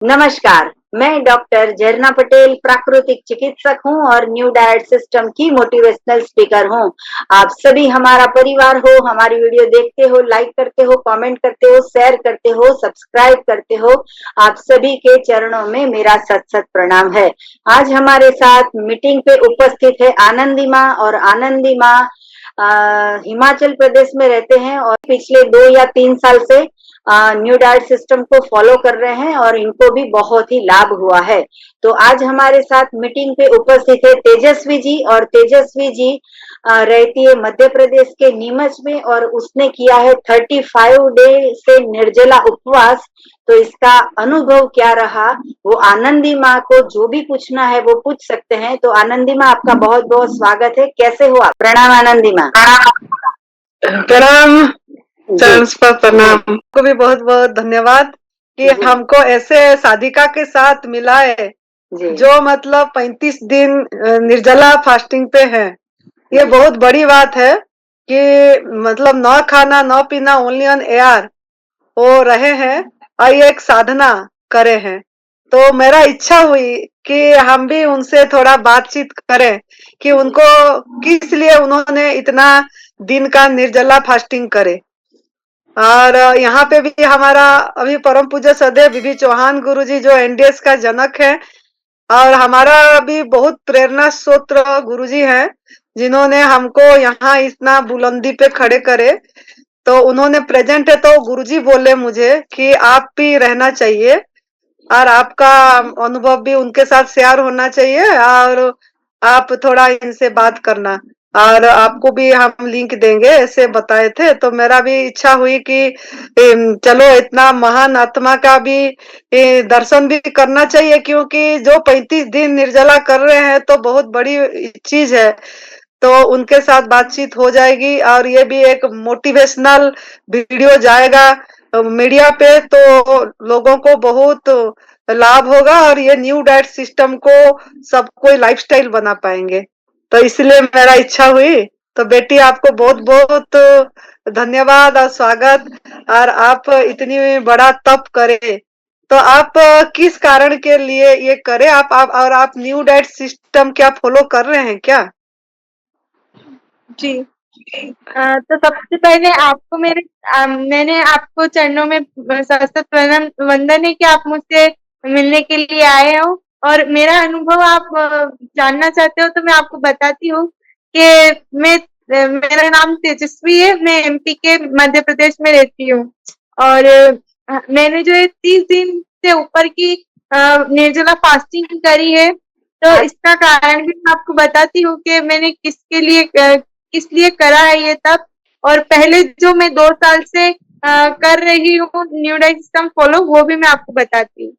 नमस्कार, मैं डॉक्टर झरना पटेल प्राकृतिक चिकित्सक हूँ और न्यू डाइट सिस्टम की मोटिवेशनल स्पीकर हूँ। आप सभी हमारा परिवार हो, हमारी वीडियो देखते हो, लाइक करते हो, कमेंट करते हो, शेयर करते हो, सब्सक्राइब करते हो। आप सभी के चरणों में मेरा सत सत प्रणाम है। आज हमारे साथ मीटिंग पे उपस्थित है आनंदी माँ, और आनंदी माँ हिमाचल प्रदेश में रहते हैं और पिछले 2 या 3 साल से न्यू डाइट सिस्टम को फॉलो कर रहे हैं और इनको भी बहुत ही लाभ हुआ है। तो आज हमारे साथ मीटिंग पे उपस्थित है तेजस्वी जी, और तेजस्वी जी रहती है मध्य प्रदेश के नीमच में, और उसने किया है 35 डे से निर्जला उपवास। तो इसका अनुभव क्या रहा, वो आनंदी माँ को जो भी पूछना है वो पूछ सकते हैं। तो आनंदी माँ, आपका बहुत बहुत स्वागत है। कैसे हो आप? प्रणाम आनंदी माँ। प्रणाम। जी प्रणाम को भी बहुत बहुत धन्यवाद कि जी हमको ऐसे साधिका के साथ मिलाए जी जो मतलब 35 दिन निर्जला फास्टिंग पे है। ये जी बहुत बड़ी बात है कि मतलब न खाना न पीना, ओनली ऑन एयर हो रहे हैं और ये एक साधना करे हैं। तो मेरा इच्छा हुई कि हम भी उनसे थोड़ा बातचीत करें कि उनको किस लिए उन्होंने इतना दिन का निर्जला फास्टिंग करे। और यहाँ पे भी हमारा अभी परम पूज्य सदैव बीबी चौहान गुरुजी जो एनडीएस का जनक है, और हमारा भी बहुत प्रेरणा स्रोत गुरुजी हैं जिन्होंने हमको यहाँ इतना बुलंदी पे खड़े करे। तो उन्होंने प्रेजेंट है, तो गुरुजी बोले मुझे कि आप भी रहना चाहिए और आपका अनुभव भी उनके साथ शेयर होना चाहिए, और आप थोड़ा इनसे बात करना, और आपको भी हम लिंक देंगे ऐसे बताए थे। तो मेरा भी इच्छा हुई कि चलो इतना महान आत्मा का भी दर्शन भी करना चाहिए, क्योंकि जो 35 दिन निर्जला कर रहे हैं तो बहुत बड़ी चीज है। तो उनके साथ बातचीत हो जाएगी और ये भी एक मोटिवेशनल वीडियो जाएगा मीडिया पे, तो लोगों को बहुत लाभ होगा और ये न्यू डाइट सिस्टम को सब कोई लाइफस्टाइल बना पाएंगे। तो इसलिए मेरा इच्छा हुई। तो बेटी, आपको बहुत बहुत धन्यवाद और स्वागत। और आप इतनी बड़ा तप करे, तो आप किस कारण के लिए ये करे? आप न्यू डाइट सिस्टम क्या फॉलो कर रहे हैं क्या? जी। तो सबसे पहले आपको मैंने आपको चरणों में सशक्त वंदन है कि आप मुझसे मिलने के लिए आए हो, और मेरा अनुभव आप जानना चाहते हो तो मैं आपको बताती हूँ कि मेरा नाम तेजस्वी है। मैं एमपी के मध्य प्रदेश में रहती हूँ, और मैंने जो 30 दिन से ऊपर की निर्जला फास्टिंग करी है। तो इसका कारण भी मैं आपको बताती हूँ कि मैंने किस लिए करा है ये तब, और पहले जो मैं 2 साल से कर रही हूँ न्यू डाइट सिस्टम फॉलो, वो भी मैं आपको बताती हूँ।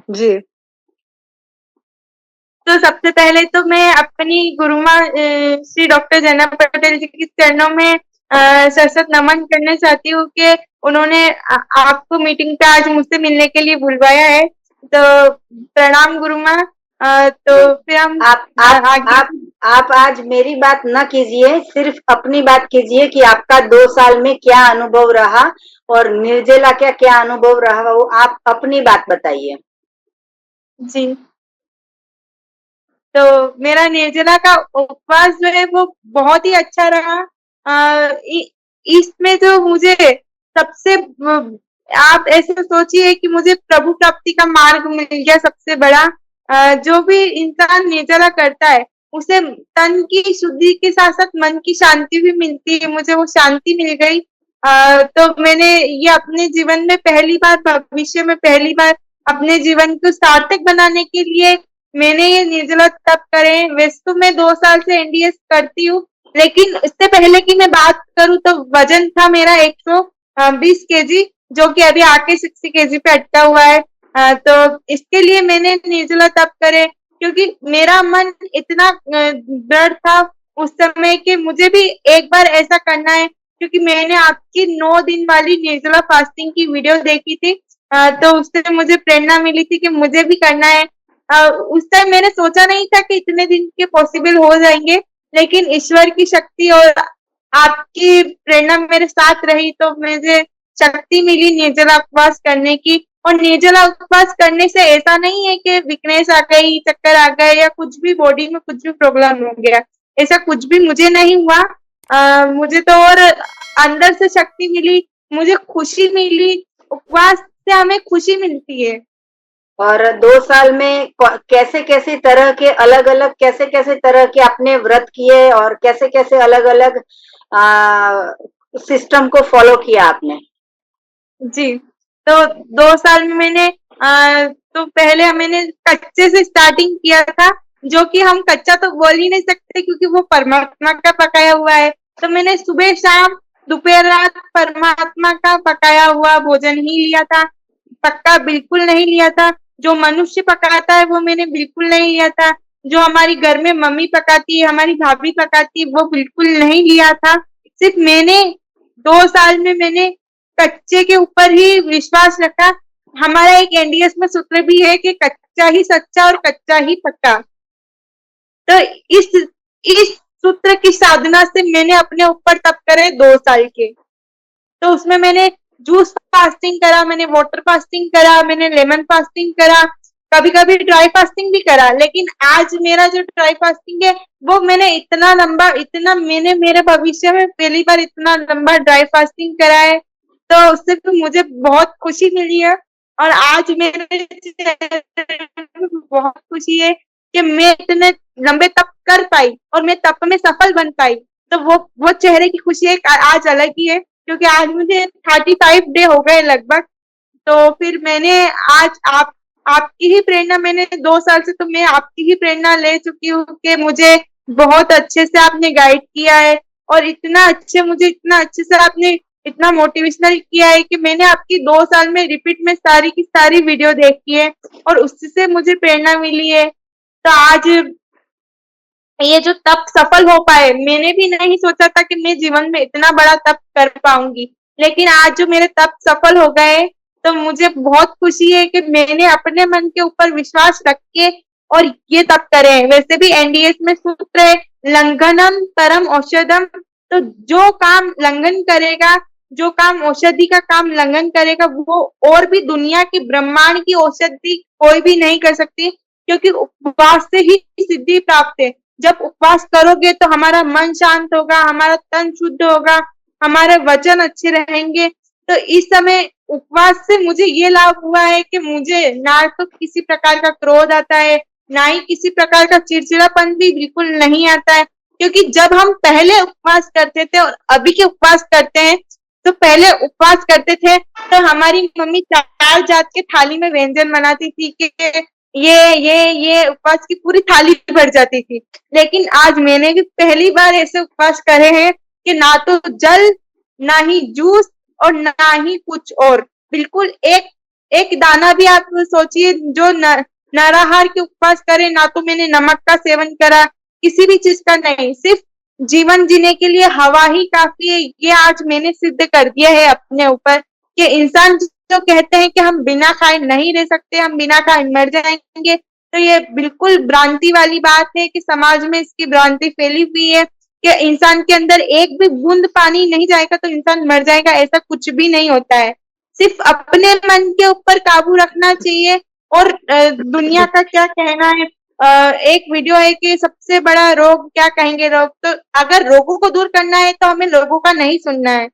जी। तो सबसे पहले तो मैं अपनी गुरुमा श्री डॉक्टर जना पटेल जी के चरणों में सशक्त नमन करना चाहती हूँ कि उन्होंने आपको मीटिंग पे आज मुझसे मिलने के लिए बुलवाया है। तो प्रणाम गुरुमा। तो फिर हम आगे। आप आज मेरी बात न कीजिए, सिर्फ अपनी बात कीजिए कि आपका 2 साल में क्या अनुभव रहा और निर्जला क्या क्या अनुभव रहा, वो आप अपनी बात बताइए। जी। तो मेरा निर्जला का उपवास जो है वो बहुत ही अच्छा रहा। इसमें जो मुझे सबसे आप ऐसे सोचिए कि मुझे प्रभु प्राप्ति का मार्ग मिल गया सबसे बड़ा। जो भी इंसान निर्जला करता है उसे तन की शुद्धि के साथ साथ मन की शांति भी मिलती है। मुझे वो शांति मिल गई। तो मैंने ये अपने जीवन में पहली बार, भविष्य में पहली बार अपने जीवन को सार्थक बनाने के लिए मैंने ये निर्जला तप करे। वैसे तो मैं 2 साल से एनडीएस करती हूँ, लेकिन इससे पहले की मैं बात करूँ तो वजन था मेरा 120 केजी, जो कि अभी आके 60 केजी पे अटका हुआ है। तो इसके लिए मैंने निर्जला तप करे, क्योंकि मेरा मन इतना दृढ़ था उस समय कि मुझे भी एक बार ऐसा करना है। क्योंकि मैंने आपकी 9 दिन वाली निर्जला फास्टिंग की वीडियो देखी थी, तो उससे मुझे प्रेरणा मिली थी कि मुझे भी करना है। उस टाइम मैंने सोचा नहीं था कि इतने दिन के पॉसिबल हो जाएंगे, लेकिन ईश्वर की शक्ति और आपकी प्रेरणा मेरे साथ रही तो मुझे शक्ति मिली निर्जला उपवास करने की। और निर्जला उपवास करने से ऐसा नहीं है कि वीकनेस आ गई, चक्कर आ गए या कुछ भी बॉडी में कुछ भी प्रॉब्लम हो गया, ऐसा कुछ भी मुझे नहीं हुआ। मुझे तो और अंदर से शक्ति मिली, मुझे खुशी मिली। उपवास से हमें खुशी मिलती है। और 2 साल में कैसे कैसे तरह के अलग अलग कैसे कैसे तरह के आपने व्रत किए और कैसे कैसे अलग अलग सिस्टम को फॉलो किया आपने? जी, तो 2 साल में मैंने तो पहले मैंने कच्चे से स्टार्टिंग किया था, जो कि हम कच्चा तो बोल ही नहीं सकते क्योंकि वो परमात्मा का पकाया हुआ है। तो मैंने सुबह शाम दोपहर रात परमात्मा का पकाया हुआ भोजन ही लिया था, पक्का बिल्कुल नहीं लिया था। जो मनुष्य पकाता है वो मैंने बिल्कुल नहीं लिया था, जो हमारी घर में मम्मी पकाती है, हमारी भाभी पकाती है, वो बिल्कुल नहीं लिया था। सिर्फ मैंने 2 साल में मैंने कच्चे के ऊपर ही विश्वास रखा। हमारा एक एनडीएस में सूत्र भी है कि कच्चा ही सच्चा और कच्चा ही पक्का। तो इस सूत्र की साधना से मैंने अपने ऊपर तप करे 2 साल के। तो उसमें मैंने जूस फास्टिंग करा, मैंने वाटर फास्टिंग करा, मैंने लेमन फास्टिंग करा, कभी कभी ड्राई फास्टिंग भी करा। लेकिन आज मेरा जो ड्राई फास्टिंग है वो मैंने इतना लंबा, इतना मैंने मेरे भविष्य में पहली बार इतना लंबा ड्राई फास्टिंग करा है, तो उससे तो मुझे बहुत खुशी मिली है। और आज मेरे बहुत खुशी है कि मैं इतने लंबे तप कर पाई और मैं तप में सफल बन पाई। तो वो चेहरे की खुशी एक आज अलग ही है, क्योंकि आज मुझे 35 डे हो गए लगभग। तो फिर मैंने आज आपकी ही प्रेरणा, मैंने 2 साल से तो मैं आपकी ही प्रेरणा ले चुकी हूँ कि मुझे बहुत अच्छे से आपने गाइड किया है और इतना अच्छे से आपने इतना मोटिवेशनल किया है कि मैंने आपकी 2 साल में रिपीट में सारी की सारी वीडियो देखी है और उससे मुझे प्रेरणा मिली है। तो आज ये जो तप सफल हो पाए, मैंने भी नहीं सोचा था कि मैं जीवन में इतना बड़ा तप कर पाऊंगी, लेकिन आज जो मेरे तप सफल हो गए तो मुझे बहुत खुशी है कि मैंने अपने मन के ऊपर विश्वास रख के और ये तप करे हैं। वैसे भी एनडीएस में सूत्र है लंघनम परम औषधम। तो जो काम लंघन करेगा, जो काम औषधि का काम लंघन करेगा, वो और भी दुनिया की ब्रह्मांड की औषधि कोई भी नहीं कर सकती, क्योंकि उपवास से ही सिद्धि प्राप्त है। जब उपवास करोगे तो हमारा मन शांत होगा, हमारा तन शुद्ध होगा, हमारे वचन अच्छे रहेंगे। तो इस समय उपवास से मुझे ये लाभ हुआ है कि मुझे ना तो किसी प्रकार का क्रोध आता है, ना ही किसी प्रकार का चिड़चिड़ापन भी बिल्कुल नहीं आता है। क्योंकि जब हम पहले उपवास करते थे और अभी के उपवास करते हैं, तो पहले उपवास करते थे तो हमारी मम्मी 4 जात के थाली में व्यंजन बनाती थी कि ये उपवास की पूरी थाली भर जाती थी। लेकिन आज मैंने भी पहली बार ऐसे उपवास करे हैं कि ना तो जल, ना ही जूस और ना ही कुछ और, बिल्कुल एक एक दाना भी आप सोचिए जो नराहार के उपवास करे, ना तो मैंने नमक का सेवन करा, किसी भी चीज का नहीं, सिर्फ जीवन जीने के लिए हवा ही काफी है। ये आज मैंने सिद्ध कर दिया है अपने ऊपर कि इंसान जो कहते हैं कि हम बिना खाए नहीं रह सकते, हम बिना खाए मर जाएंगे, तो ये बिल्कुल भ्रांति वाली बात है कि समाज में इसकी भ्रांति फैली हुई है कि इंसान के अंदर एक भी बूंद पानी नहीं जाएगा तो इंसान मर जाएगा। ऐसा कुछ भी नहीं होता है। सिर्फ अपने मन के ऊपर काबू रखना चाहिए। और दुनिया का क्या कहना है, एक वीडियो है कि सबसे बड़ा रोग क्या कहेंगे लोग, तो अगर रोगों को दूर करना है तो हमें लोगों का नहीं सुनना है।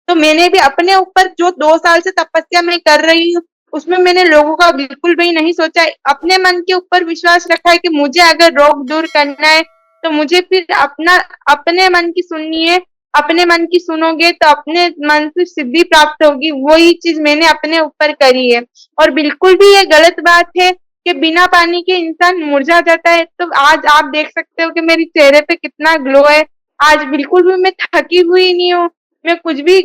तो मैंने भी अपने ऊपर जो 2 साल से तपस्या मैं कर रही हूँ उसमें मैंने लोगों का बिल्कुल भी नहीं सोचा है। अपने मन के ऊपर विश्वास रखा है कि मुझे अगर रोग दूर करना है तो मुझे फिर अपने मन की सुननी है। अपने मन की सुनोगे तो अपने मन से सिद्धि प्राप्त होगी। वही चीज मैंने अपने ऊपर करी है। और बिल्कुल भी ये गलत बात है कि बिना पानी के इंसान मुरझा जाता है। तो आज आप देख सकते हो कि मेरे चेहरे पे कितना ग्लो है। आज बिल्कुल भी मैं थकी हुई नहीं हूँ, मैं कुछ भी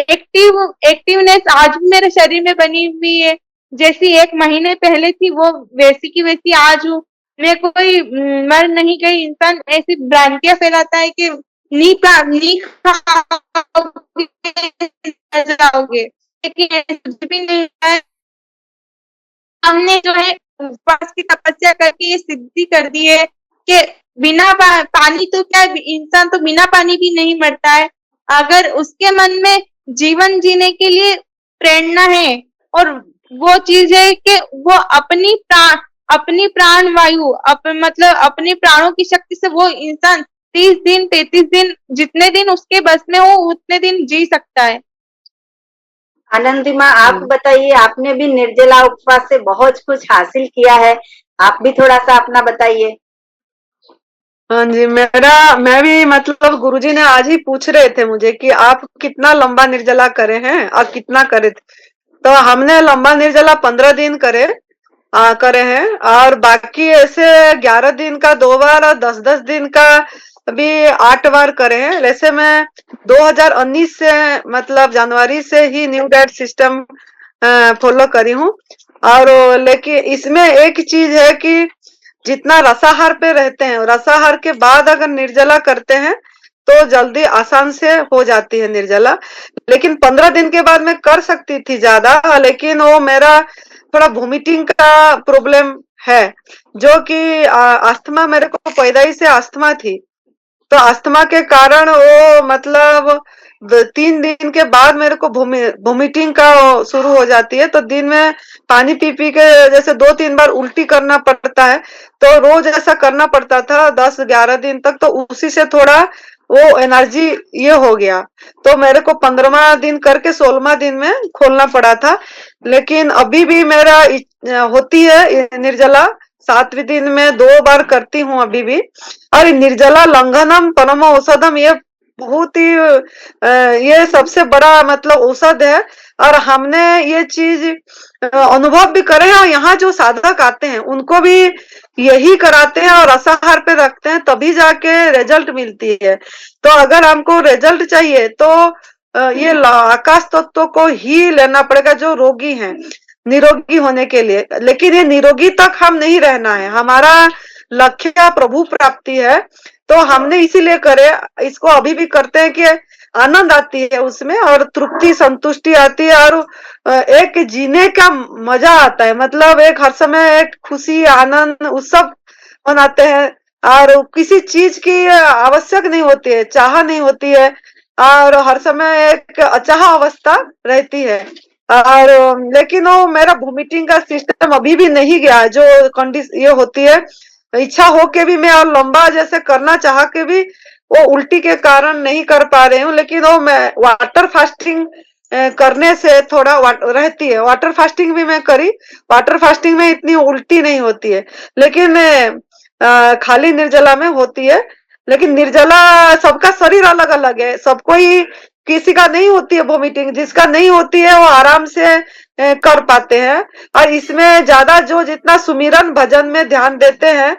एक्टिवनेस आज भी मेरे शरीर में बनी हुई है। जैसी 1 महीने पहले थी वो वैसी की वैसी आज हूँ। मैं कोई मर नहीं गई। इंसान ऐसी भ्रांतियां फैलाता है कि नहीं खाओगे मर जाओगे, लेकिन ऐसा कुछ भी नहीं है। हमने जो है उपवास की तपस्या करके ये सिद्धि कर दी है कि बिना पानी तो क्या, इंसान तो बिना पानी भी नहीं मरता है। अगर उसके मन में जीवन जीने के लिए प्रेरणा है और वो चीज है कि वो अपनी प्राण वायु मतलब अपने प्राणों की शक्ति से वो इंसान 30 दिन 33 दिन जितने दिन उसके बस में हो उतने दिन जी सकता है। आनंदी माँ, आप बताइए, आपने भी निर्जला उपवास से बहुत कुछ हासिल किया है, आप भी थोड़ा सा अपना बताइए। हाँ जी, मैं भी मतलब गुरुजी ने आज ही पूछ रहे थे मुझे कि आप कितना लंबा निर्जला करे हैं और कितना करे थे। तो हमने लंबा निर्जला 15 दिन करे हैं, और बाकी ऐसे 11 दिन का 2 बार और 10-10 दिन का भी 8 बार करे हैं। वैसे मैं 2019 से मतलब जनवरी से ही न्यू डाइट सिस्टम फॉलो करी हूँ। और लेकिन इसमें एक चीज है कि जितना रसाहार पे रहते हैं, रसाहार के बाद अगर निर्जला करते हैं तो जल्दी आसान से हो जाती है निर्जला। लेकिन 15 दिन के बाद मैं कर सकती थी ज्यादा, लेकिन वो मेरा थोड़ा वोमिटिंग का प्रॉब्लम है, जो कि अस्थमा, मेरे को पैदाइश से अस्थमा थी। तो अस्थमा के कारण वो मतलब 3 दिन के बाद मेरे को वोमिटिंग का शुरू हो जाती है। तो दिन में पानी पी पी के जैसे 2-3 बार उल्टी करना पड़ता है। तो रोज ऐसा करना पड़ता था 10-11 दिन तक। तो उसी से थोड़ा वो एनर्जी ये हो गया। तो मेरे को 15वां दिन करके 16वां दिन में खोलना पड़ा था। लेकिन अभी भी मेरा होती है निर्जला, 7वें दिन में 2 बार करती हूँ अभी भी। और निर्जला लंघनम परम औषधम, ये बहुत ही ये सबसे बड़ा मतलब औषध है। और हमने ये चीज अनुभव भी करे हैं, और यहाँ जो साधक आते हैं उनको भी यही कराते हैं और रसाहार पे रखते हैं, तभी जाके रिजल्ट मिलती है। तो अगर हमको रिजल्ट चाहिए तो ये आकाश तत्व को ही लेना पड़ेगा, जो रोगी हैं, निरोगी होने के लिए। लेकिन ये निरोगी तक हम नहीं रहना है, हमारा लक्ष्य प्रभु प्राप्ति है। तो हमने इसीलिए करे, इसको अभी भी करते हैं कि आनंद आती है उसमें, और तृप्ति संतुष्टि आती है, और एक जीने का मजा आता है। मतलब एक हर समय एक खुशी आनंद उत्सव मनाते हैं, और किसी चीज की आवश्यक नहीं होती है, चाह नहीं होती है, और हर समय एक अचाह अवस्था रहती है। और लेकिन वो मेरा वोमिटिंग का सिस्टम अभी भी नहीं गया, जो कंडीशन ये होती है, इच्छा हो के भी मैं और लंबा जैसे करना चाह के भी वो उल्टी के कारण नहीं कर पा रही हूँ। लेकिन वो मैं वाटर फास्टिंग करने से थोड़ा रहती है। वाटर फास्टिंग भी मैं करी, वाटर फास्टिंग में इतनी उल्टी नहीं होती है, लेकिन खाली निर्जला में होती है। लेकिन निर्जला सबका शरीर अलग अलग है, सबको ही, किसी का नहीं होती है वोमिटिंग, जिसका नहीं होती है वो आराम से कर पाते हैं। और इसमें ज्यादा जो जितना सुमिरन भजन में ध्यान देते हैं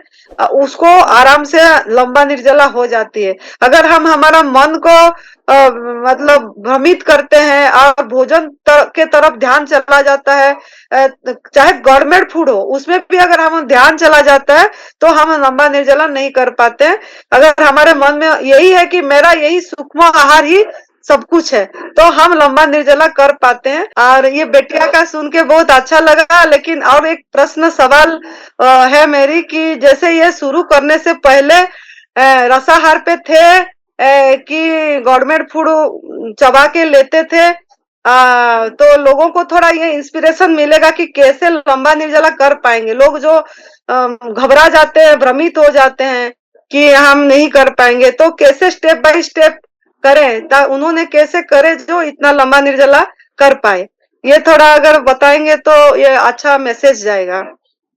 उसको आराम से लंबा निर्जला हो जाती है। अगर हम हमारा मन को मतलब भ्रमित करते हैं और भोजन के तरफ ध्यान चला जाता है, चाहे गवर्नमेंट फूड हो उसमें भी अगर हम ध्यान चला जाता है तो हम लंबा निर्जला नहीं कर पाते हैं। अगर हमारे मन में यही है कि मेरा यही सूक्ष्म आहार ही सब कुछ है, तो हम लंबा निर्जला कर पाते हैं। और ये बेटिया का सुन के बहुत अच्छा लगा। लेकिन और एक प्रश्न सवाल है मेरी, कि जैसे ये शुरू करने से पहले रसाहार पे थे कि गवर्नमेंट फूड चबा के लेते थे, तो लोगों को थोड़ा ये इंस्पिरेशन मिलेगा कि कैसे लंबा निर्जला कर पाएंगे। लोग जो घबरा जाते हैं, भ्रमित हो जाते हैं कि हम नहीं कर पाएंगे, तो कैसे स्टेप बाय स्टेप करें, उन्होंने कैसे करे जो इतना लंबा निर्जला कर पाए, ये थोड़ा अगर बताएंगे तो ये अच्छा मैसेज जाएगा।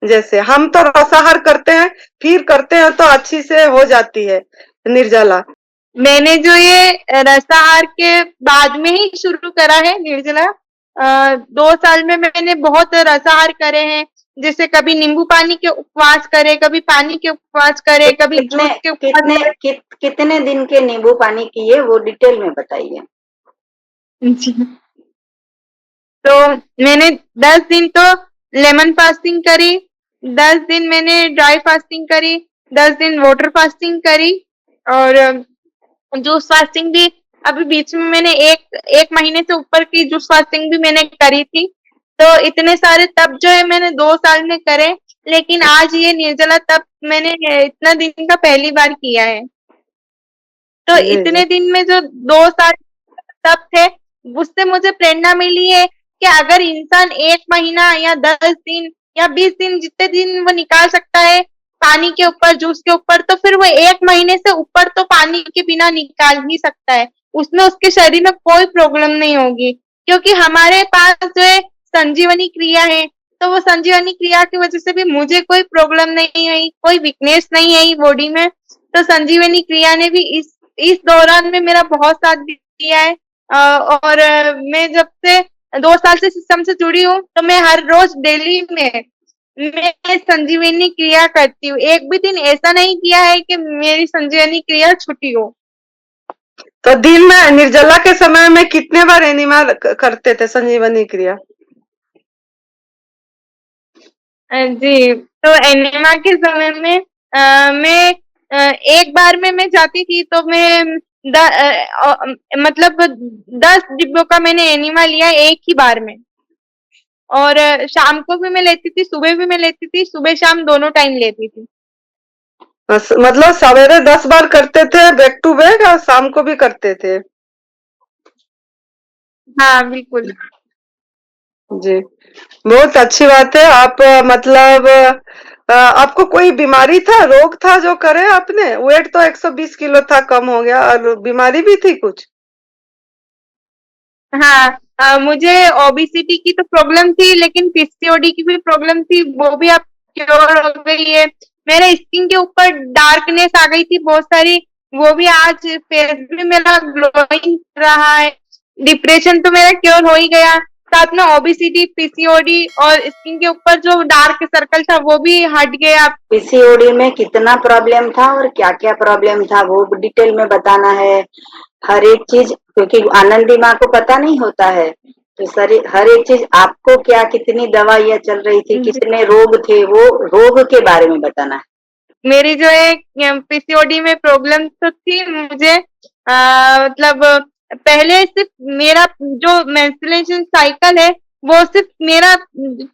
जैसे हम तो रसाहार करते हैं, फिर करते हैं तो अच्छी से हो जाती है निर्जला। मैंने जो ये रसाहार के बाद में ही शुरू करा है निर्जला, 2 साल में मैंने बहुत रसाहार करे हैं। जैसे कभी नींबू पानी के उपवास करे, कभी पानी के उपवास करे, कभी कितने जूस के उपवास कितने करे। कितने दिन के नींबू पानी किए, वो डिटेल में बताइए। जी। तो मैंने 10 दिन तो लेमन फास्टिंग करी, 10 दिन मैंने ड्राई फास्टिंग करी, 10 दिन वाटर फास्टिंग करी, और जूस फास्टिंग भी अभी बीच में मैंने एक महीने से ऊपर की जूस फास्टिंग भी मैंने करी थी। तो इतने सारे तब जो है मैंने 2 साल में करे। लेकिन आज ये निर्जला तब मैंने इतना दिन का पहली बार किया है। तो जी जी। इतने दिन में जो 2 साल तब थे, उससे मुझे प्रेरणा मिली है कि अगर इंसान 1 महीना या 10 दिन या 20 दिन जितने दिन वो निकाल सकता है पानी के ऊपर, जूस के ऊपर, तो फिर वो 1 महीने से ऊपर तो पानी के बिना निकाल ही सकता है। उसमें उसके शरीर में कोई प्रॉब्लम नहीं होगी, क्योंकि हमारे पास जो है संजीवनी क्रिया है, तो वो संजीवनी क्रिया की वजह से भी मुझे कोई प्रॉब्लम नहीं आई, कोई वीकनेस नहीं आई बॉडी में। तो संजीवनी क्रिया ने भी इस दौरान में मेरा बहुत साथ दिया है। और मैं जब से 2 साल से सिस्टम से जुड़ी हूँ, तो मैं हर रोज डेली में मैं संजीवनी क्रिया करती हूँ। एक भी दिन ऐसा नहीं किया है कि मेरी संजीवनी क्रिया छुटी हो। तो दिन में निर्जला के समय में कितने बार एनिमा करते थे संजीवनी क्रिया? जी, तो एनिमा के समय में मैं एक बार में मैं जाती थी, तो मैं मतलब 10 डिब्बों का मैंने एनिमा लिया एक ही बार में। और शाम को भी मैं लेती थी, सुबह भी मैं लेती थी, सुबह शाम दोनों टाइम लेती थी। मतलब सवेरे 10 बार करते थे बैक टू बैक, और शाम को भी करते थे? हाँ, बिल्कुल। जी, बहुत अच्छी बात है। आप मतलब आपको कोई बीमारी था, रोग था जो करे आपने? वेट तो 120 किलो था, कम हो गया, और बीमारी भी थी कुछ? हाँ, मुझे ओबेसिटी की तो प्रॉब्लम थी, लेकिन पीसीओडी की भी प्रॉब्लम थी, वो भी अब क्योर हो गई है। मेरे स्किन के ऊपर डार्कनेस आ गई थी बहुत सारी, वो भी आज फेस भी मेरा ग्लोइंग रहा है। डिप्रेशन तो मेरा क्योर हो ही गया, साथ में ओबेसिटी, पीसीओडी और स्किन के ऊपर जो डार्क सर्कल था वो भी हट गया। पीसीओडी में कितना प्रॉब्लम था और क्या क्या प्रॉब्लम था वो डिटेल में बताना है, हर एक चीज, क्योंकि आनंदी माँ को पता नहीं होता है। तो सर हर एक चीज आपको क्या, कितनी दवाइयाँ चल रही थी, कितने रोग थे, वो रोग के बारे में बताना है। मेरी जो है पीसीओडी में प्रॉब्लम तो थी मुझे, मतलब पहले सिर्फ मेरा जो मेंस्ट्रुएशन साइकिल है वो सिर्फ मेरा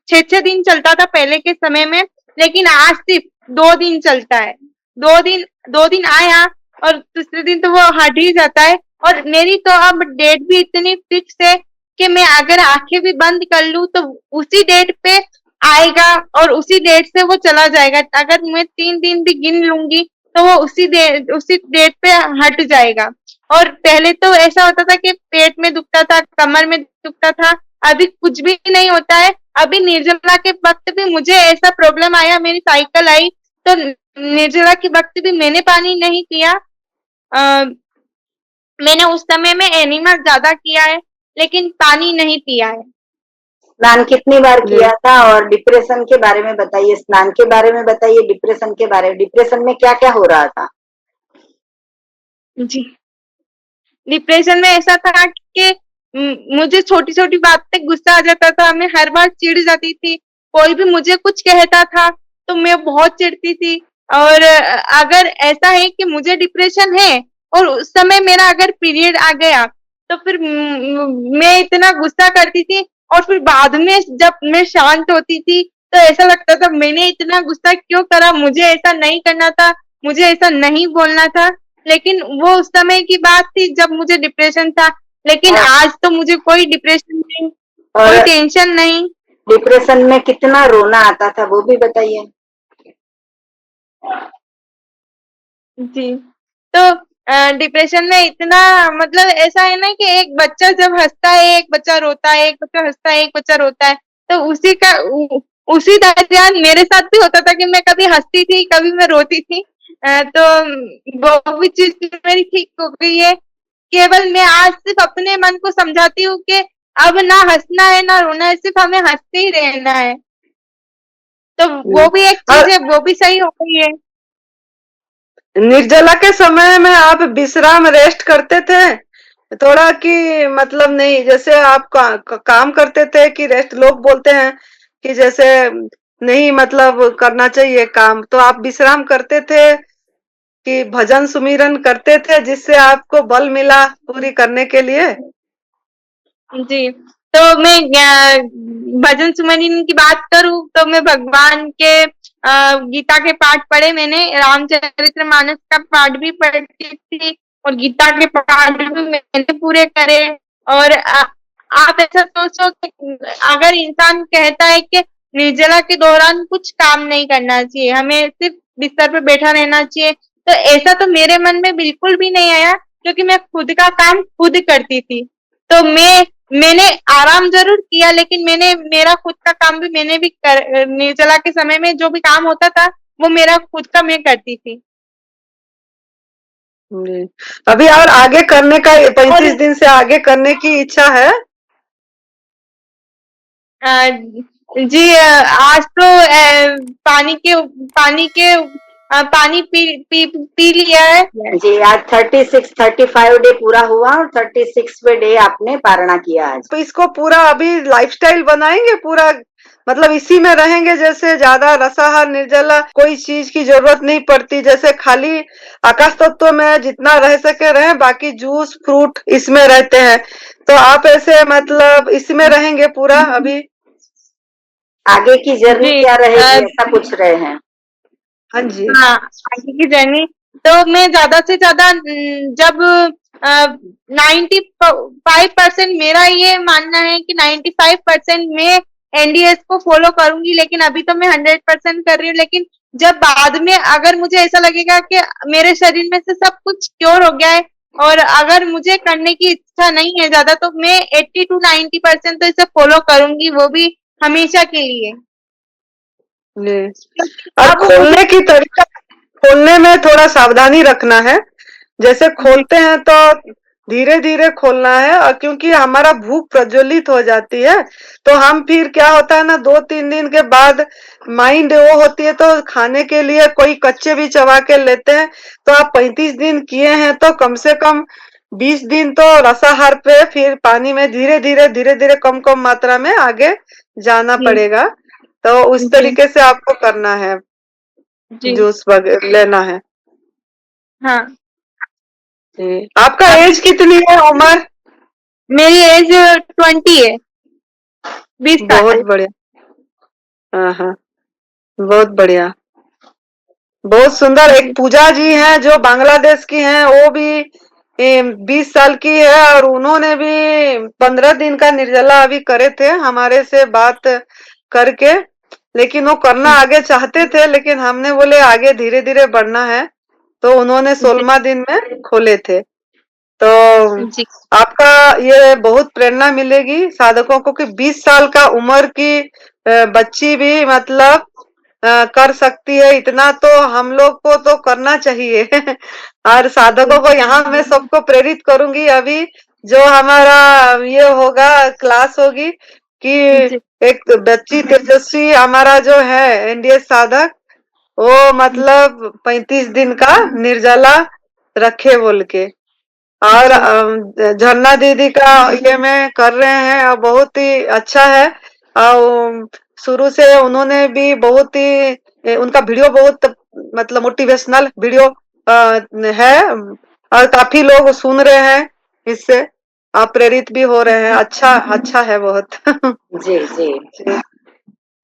6-6 दिन चलता था पहले के समय में, लेकिन आज सिर्फ 2 दिन चलता है। 2 दिन आया और दूसरे दिन तो वो हट ही जाता है। और मेरी तो अब डेट भी इतनी फिक्स है कि मैं अगर आंखें भी बंद कर लूं तो उसी डेट पे आएगा और उसी डेट से वो चला जाएगा। अगर मैं 3 दिन भी गिन लूंगी तो वो उसी डेट पे हट जाएगा। और पहले तो ऐसा होता था कि पेट में दुखता था, कमर में दुखता था, अभी कुछ भी नहीं होता है। अभी निर्जला के वक्त भी मुझे ऐसा प्रॉब्लम आया, मेरी साइकिल आई, तो निर्जला के वक्त भी मैंने पानी नहीं पिया। मैंने उस समय में एनिमा ज्यादा किया है, लेकिन पानी नहीं पिया है। स्नान कितनी बार किया था? और डिप्रेशन के बारे में बताइए, स्नान के बारे में बताइए, डिप्रेशन के बारे में, डिप्रेशन में क्या क्या हो रहा था? जी, डिप्रेशन में ऐसा था कि मुझे छोटी छोटी बात पे गुस्सा आ जाता था, मैं हर बार चिढ़ जाती थी। कोई भी मुझे कुछ कहता था तो मैं बहुत चिढ़ती थी। और अगर ऐसा है कि मुझे डिप्रेशन है और उस समय मेरा अगर पीरियड आ गया तो फिर मैं इतना गुस्सा करती थी। और फिर बाद में जब मैं शांत होती थी तो ऐसा लगता था मैंने इतना गुस्सा क्यों करा, मुझे ऐसा नहीं करना था, मुझे ऐसा नहीं बोलना था। लेकिन वो उस समय की बात थी जब मुझे डिप्रेशन था, लेकिन आज तो मुझे कोई डिप्रेशन नहीं, कोई टेंशन नहीं। डिप्रेशन में कितना रोना आता था वो भी बताइए। जी, तो डिप्रेशन में इतना, मतलब ऐसा है ना कि एक बच्चा जब हंसता है, एक बच्चा रोता है, एक बच्चा हंसता है, एक बच्चा रोता है, तो उसी दरमियान मेरे साथ भी होता था कि मैं कभी हंसती थी, कभी मैं रोती थी। तो वो भी चीज मेरी ठीक हो गई है। केवल मैं आज सिर्फ अपने मन को समझाती हूँ कि अब ना हंसना है ना रोना है, सिर्फ हमें हंसते ही रहना है। तो वो भी एक चीज है, वो भी सही हो गई है। निर्जला के समय में आप विश्राम रेस्ट करते थे थोड़ा, कि मतलब नहीं, जैसे आप काम करते थे कि रेस्ट? लोग बोलते हैं कि जैसे नहीं, मतलब करना चाहिए काम, तो आप विश्राम करते थे कि भजन सुमिरन करते थे जिससे आपको बल मिला पूरी करने के लिए? जी, तो मैं भजन सुमरन की बात करूं तो मैं भगवान के गीता के पाठ पढ़े, मैंने रामचरितमानस का पाठ भी पढ़ती थी और गीता के पाठ भी मैंने पूरे करे। और आप ऐसा सोचो कि अगर इंसान कहता है कि निर्जला के दौरान कुछ काम नहीं करना चाहिए, हमें सिर्फ बिस्तर पे बैठा रहना चाहिए, तो ऐसा तो मेरे मन में बिल्कुल भी नहीं आया, क्योंकि मैं खुद का काम खुद करती थी। तो मैंने आराम जरूर किया, लेकिन मैंने मेरा खुद का काम भी मैंने भी निर्जला के समय में जो भी काम होता था वो मेरा खुद का मैं करती थी। जी। अभी और आगे करने का 35 दिन से आगे करने की इच्छा है? जी आज तो पानी पी लिया है। जी, आज 35 डे पूरा हुआ और 36वें डे आपने पारणा किया आज। तो इसको पूरा अभी लाइफस्टाइल बनाएंगे पूरा, मतलब इसी में रहेंगे, जैसे ज्यादा रसाहार निर्जला कोई चीज की जरूरत नहीं पड़ती, जैसे खाली आकाश तत्व में जितना रह सके रहे, बाकी जूस फ्रूट इसमें रहते हैं। तो आप ऐसे मतलब इसमें रहेंगे पूरा अभी? आगे की जर्नी जी क्या रहेगी ऐसा पूछ रहे हैं? हाँ जी। हाँ, आगे की जर्नी तो मैं ज्यादा से ज्यादा जब 95% मेरा ये मानना है कि 95% मैं एनडीएस को फॉलो करूंगी, लेकिन अभी तो मैं 100% कर रही हूँ। लेकिन जब बाद में अगर मुझे ऐसा लगेगा कि मेरे शरीर में से सब कुछ क्योर हो गया है और अगर मुझे करने की इच्छा नहीं है ज्यादा, तो मैं 80 to 90% तो इसे फॉलो करूंगी, वो भी हमेशा के लिए। जी। और अब मुझे खोलने की तरीका, खोलने में थोड़ा सावधानी रखना है। जैसे खोलते हैं तो धीरे धीरे खोलना है, और क्योंकि हमारा भूख प्रज्वलित हो जाती है, तो हम फिर क्या होता है ना, 2-3 दिन के बाद माइंड वो होती है, तो खाने के लिए कोई कच्चे भी चबा के लेते हैं। तो आप 35 दिन किए हैं तो कम से कम 20 दिन तो रसाहार पे, फिर पानी में धीरे धीरे कम कम मात्रा में आगे जाना जी पड़ेगा। तो उस जी तरीके से आपको करना है, जी जूस वगैरह लेना है। हाँ। जी। आपका अब एज कितनी है, उम्र? मेरी एज 20 है, 20 साल। बहुत बढ़िया। हाँ हाँ, बहुत बढ़िया, बहुत सुंदर। एक जी पूजा जी हैं जो बांग्लादेश की हैं, वो भी 20 साल की है, और उन्होंने भी 15 दिन का निर्जला अभी करे थे हमारे से बात करके। लेकिन वो करना आगे चाहते थे, लेकिन हमने बोले आगे धीरे धीरे बढ़ना है, तो उन्होंने जी 16वां दिन में खोले थे। तो जी आपका ये बहुत प्रेरणा मिलेगी साधकों को कि 20 साल का उम्र की बच्ची भी मतलब कर सकती है इतना, तो हम लोग को तो करना चाहिए। और साधकों को यहाँ मैं सबको प्रेरित करूंगी, अभी जो हमारा ये होगा क्लास होगी, कि जी एक बच्ची तेजस्वी हमारा जो है एनडीए साधक, वो मतलब 35 दिन का निर्जला रखे बोल के। और जी झरना दीदी का ये में कर रहे हैं, और बहुत ही अच्छा है। और शुरू से उन्होंने भी बहुत ही उनका वीडियो बहुत मतलब मोटिवेशनल वीडियो है, और काफी लोग सुन रहे हैं इससे, आप प्रेरित भी हो रहे हैं। अच्छा अच्छा है बहुत। जी जी।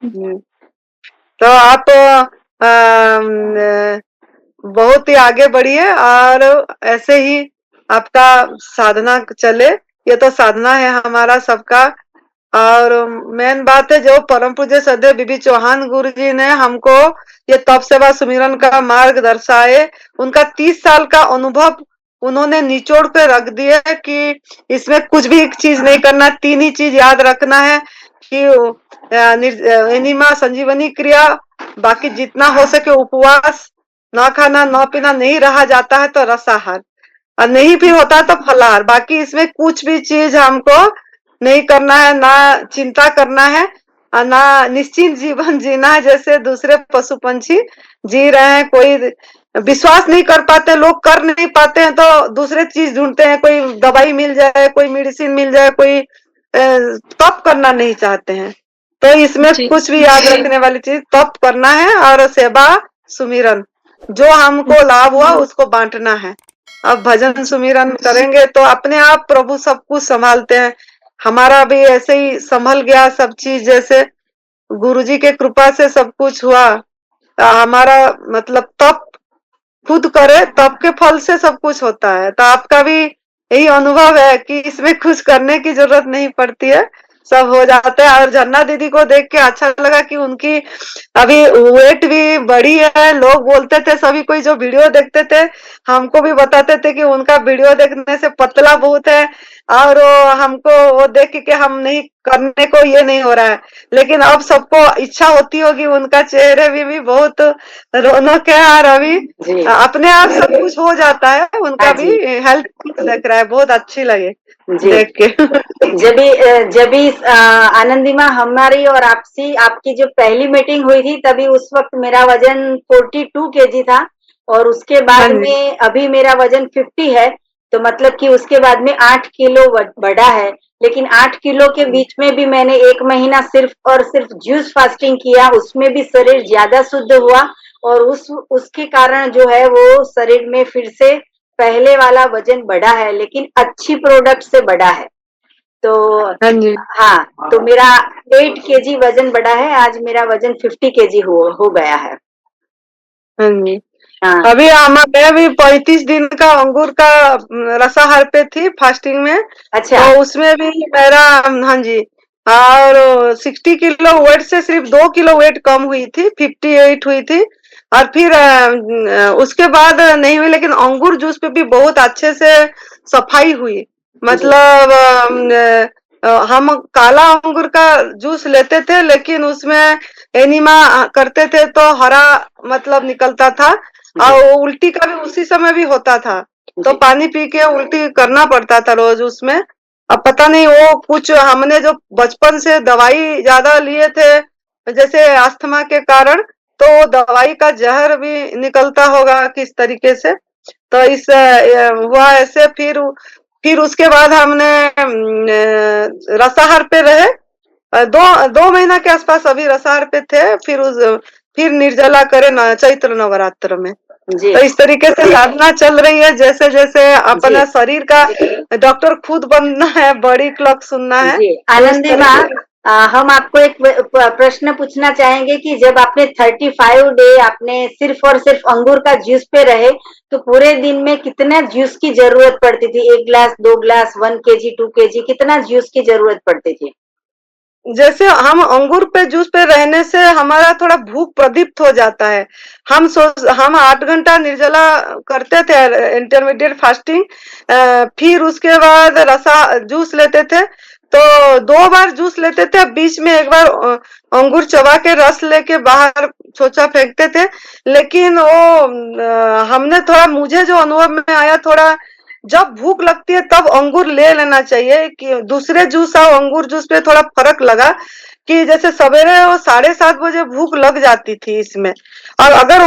हम्म। तो आप बहुत ही आगे बढ़िए, और ऐसे ही आपका साधना चले। ये तो साधना है हमारा सबका। और मेन बात है, जो परम पूज्य सदैव बीबी चौहान गुरु जी ने हमको ये तप सेवा सुमिरन का मार्ग दर्शाए, उनका 30 साल का अनुभव उन्होंने निचोड़ पे रख दिया है कि इसमें कुछ भी एक चीज नहीं करना, 3 ही चीज याद रखना है कि एनिमा संजीवनी क्रिया, बाकी जितना हो सके उपवास, ना खाना ना पीना, नहीं रहा जाता है तो रसाहार, और नहीं भी होता है तो फलाहार। बाकी इसमें कुछ भी चीज हमको नहीं करना है, ना चिंता करना है, और ना निश्चिंत जीवन जीना है जैसे दूसरे पशु पंछी जी रहे हैं। कोई विश्वास नहीं कर पाते लोग, कर नहीं पाते हैं तो दूसरे चीज ढूंढते हैं, कोई दवाई मिल जाए, कोई मेडिसिन मिल जाए, कोई तप करना नहीं चाहते हैं। तो इसमें जी कुछ भी याद रखने वाली चीज तप करना है, और सेवा सुमिरन जो हमको लाभ हुआ उसको बांटना है। अब भजन सुमिरन करेंगे तो अपने आप प्रभु सब कुछ संभालते हैं। हमारा भी ऐसे ही संभल गया सब चीज, जैसे गुरुजी के कृपा से सब कुछ हुआ। हमारा मतलब तप खुद करे, तप के फल से सब कुछ होता है। तो आपका भी यही अनुभव है कि इसमें कुछ करने की जरूरत नहीं पड़ती है, सब हो जाता है। और झरना दीदी को देख के अच्छा लगा कि उनकी अभी वेट भी बढ़ी है। लोग बोलते थे, सभी कोई जो वीडियो देखते थे हमको भी बताते थे कि उनका वीडियो देखने से पतला बहुत है, और हमको वो देख के हम नहीं करने को ये नहीं हो रहा है। लेकिन अब सबको इच्छा होती होगी, उनका चेहरे भी बहुत रौनक है, और अभी जी अपने आप सब कुछ हो जाता है। उनका हाँ भी जी हेल्थ देख रहा है, बहुत अच्छी लगे जी। देख के। जब भी आनंदीमा हमारी और आपकी जो पहली मीटिंग हुई थी, तभी उस वक्त मेरा वजन 42 केजी था, और उसके हाँ बाद जी, में अभी मेरा वजन 50 है। तो मतलब कि उसके बाद में 8 किलो बढ़ा है। लेकिन 8 किलो के बीच में भी मैंने 1 महीना सिर्फ और सिर्फ जूस फास्टिंग किया, उसमें भी शरीर ज्यादा शुद्ध हुआ, और उसके कारण जो है वो शरीर में फिर से पहले वाला वजन बढ़ा है, लेकिन अच्छी प्रोडक्ट से बढ़ा है। तो हाँ जी, हाँ, तो मेरा 8 केजी वजन बढ़ा है, आज मेरा वजन 50 केजी हो गया है। हाँ जी। हाँ अभी मैं भी 35 दिन का अंगूर का रसाहार पे थी, फास्टिंग में। अच्छा तो उसमें भी मेरा, हाँ जी, और 60 किलो वेट से सिर्फ 2 किलो वेट कम हुई थी, 58 हुई थी। और फिर उसके बाद नहीं हुई, लेकिन अंगूर जूस पे भी बहुत अच्छे से सफाई हुई। जी मतलब हम काला अंगूर का जूस लेते थे, लेकिन उसमें एनिमा करते थे तो हरा मतलब निकलता था, जी और वो उल्टी का भी उसी समय भी होता था। तो जी पानी पी के उल्टी करना पड़ता था रोज उसमें। अब पता नहीं वो कुछ हमने जो बचपन से दवाई ज्यादा लिए थे, जैसे अस्थमा के कारण, तो वो दवाई का जहर भी निकलता होगा किस तरीके से। तो हुआ ऐसे। फिर उसके बाद हमने रसाहार पे रहे, दो दो महीना के आसपास अभी रसाहार पे थे। फिर निर्जला करे चैत्र नवरात्र में। जी तो इस तरीके से साधना चल रही है, जैसे जैसे जी अपना शरीर का डॉक्टर खुद बनना है, बड़ी क्लॉक सुनना है। जी तो इस आनंदी माँ, तरीके। हम आपको एक प्रश्न पूछना चाहेंगे कि जब आपने 35 डे आपने सिर्फ और सिर्फ अंगूर का जूस पे रहे, तो पूरे दिन में कितना जूस की जरूरत पड़ती थी? 1 गिलास, 2 गिलास, 1 केजी, 2 केजी, कितना जूस की जरूरत पड़ती थी? जैसे हम अंगूर पे जूस पे रहने से हमारा थोड़ा भूख प्रदीप्त हो जाता है। हम 8 घंटा निर्जला करते थे, इंटरमीडिएट फास्टिंग। फिर उसके बाद रसा जूस लेते थे, तो 2 बार जूस लेते थे। बीच में एक बार अंगूर चबा के रस लेके बाहर सोचा फेंकते थे। लेकिन वो हमने थोड़ा, मुझे जो अनुभव में आया, थोड़ा जब भूख लगती है तब अंगूर ले लेना चाहिए। कि दूसरे जूस और अंगूर जूस पे थोड़ा फर्क लगा, कि जैसे सवेरे वो 7:30 बजे भूख लग जाती थी इसमें, और अगर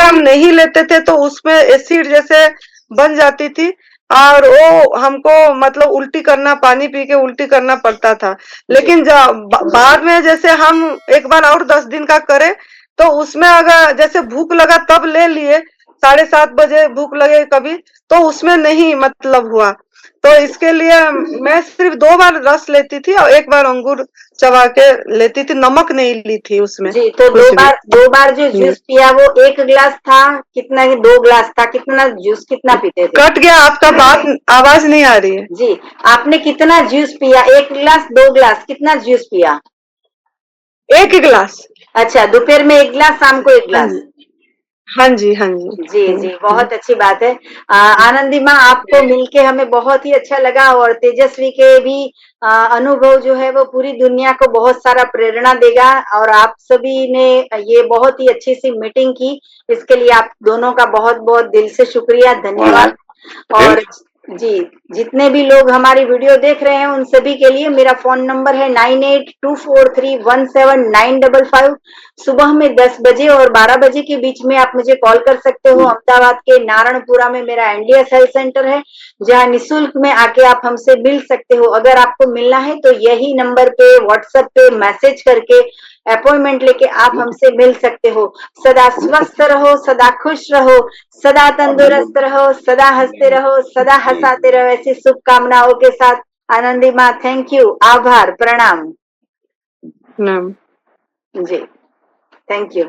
हम नहीं लेते थे तो उसमें एसिड जैसे बन जाती थी, और वो हमको मतलब उल्टी करना, पानी पी के उल्टी करना पड़ता था। जी लेकिन जब बाद में जैसे हम एक बार और 10 दिन का करें, तो उसमें अगर जैसे भूख लगा तब ले लिए, 7:30 बजे भूख लगे कभी, तो उसमें नहीं मतलब हुआ। तो इसके लिए मैं सिर्फ 2 बार रस लेती थी, और एक बार अंगूर चबा के लेती थी, नमक नहीं ली थी उसमें जी। तो कुछ भी। 2 बार जो हम्म। जूस पिया वो 1 गिलास था कितना, 2 गिलास था कितना? जूस कितना पीते थे? कट गया आपका बात, आवाज नहीं आ रही है। जी, आपने कितना जूस पिया? 1 गिलास, 2 गिलास, कितना जूस पिया? 1 गिलास। अच्छा, दोपहर में 1 गिलास, शाम को एक हाँ गिलास जी, हाँ जी, हाँ जी। जी जी, बहुत अच्छी बात है। आनंदी माँ, आपको मिलके हमें बहुत ही अच्छा लगा, और तेजस्वी के भी अनुभव जो है वो पूरी दुनिया को बहुत सारा प्रेरणा देगा। और आप सभी ने ये बहुत ही अच्छी सी मीटिंग की, इसके लिए आप दोनों का बहुत बहुत दिल से शुक्रिया, धन्यवाद। और जी, जितने भी लोग हमारी वीडियो देख रहे हैं उन सभी के लिए मेरा फोन नंबर है 9824317955। सुबह में 10 बजे और 12 बजे के बीच में आप मुझे कॉल कर सकते हो। अहमदाबाद के नारायणपुरा में मेरा एनडीएस हेल्थ सेंटर है, जहां निशुल्क में आके आप हमसे मिल सकते हो। अगर आपको मिलना है तो यही नंबर पे व्हाट्सएप पे मैसेज करके अपॉइंटमेंट लेके आप हमसे मिल सकते हो। सदा स्वस्थ रहो, सदा खुश रहो, सदा तंदुरुस्त रहो, सदा हंसते रहो, सदा हंसाते रहो, ऐसी शुभकामनाओं के साथ आनंदी माँ, थैंक यू, आभार, प्रणाम नाम। जी, थैंक यू।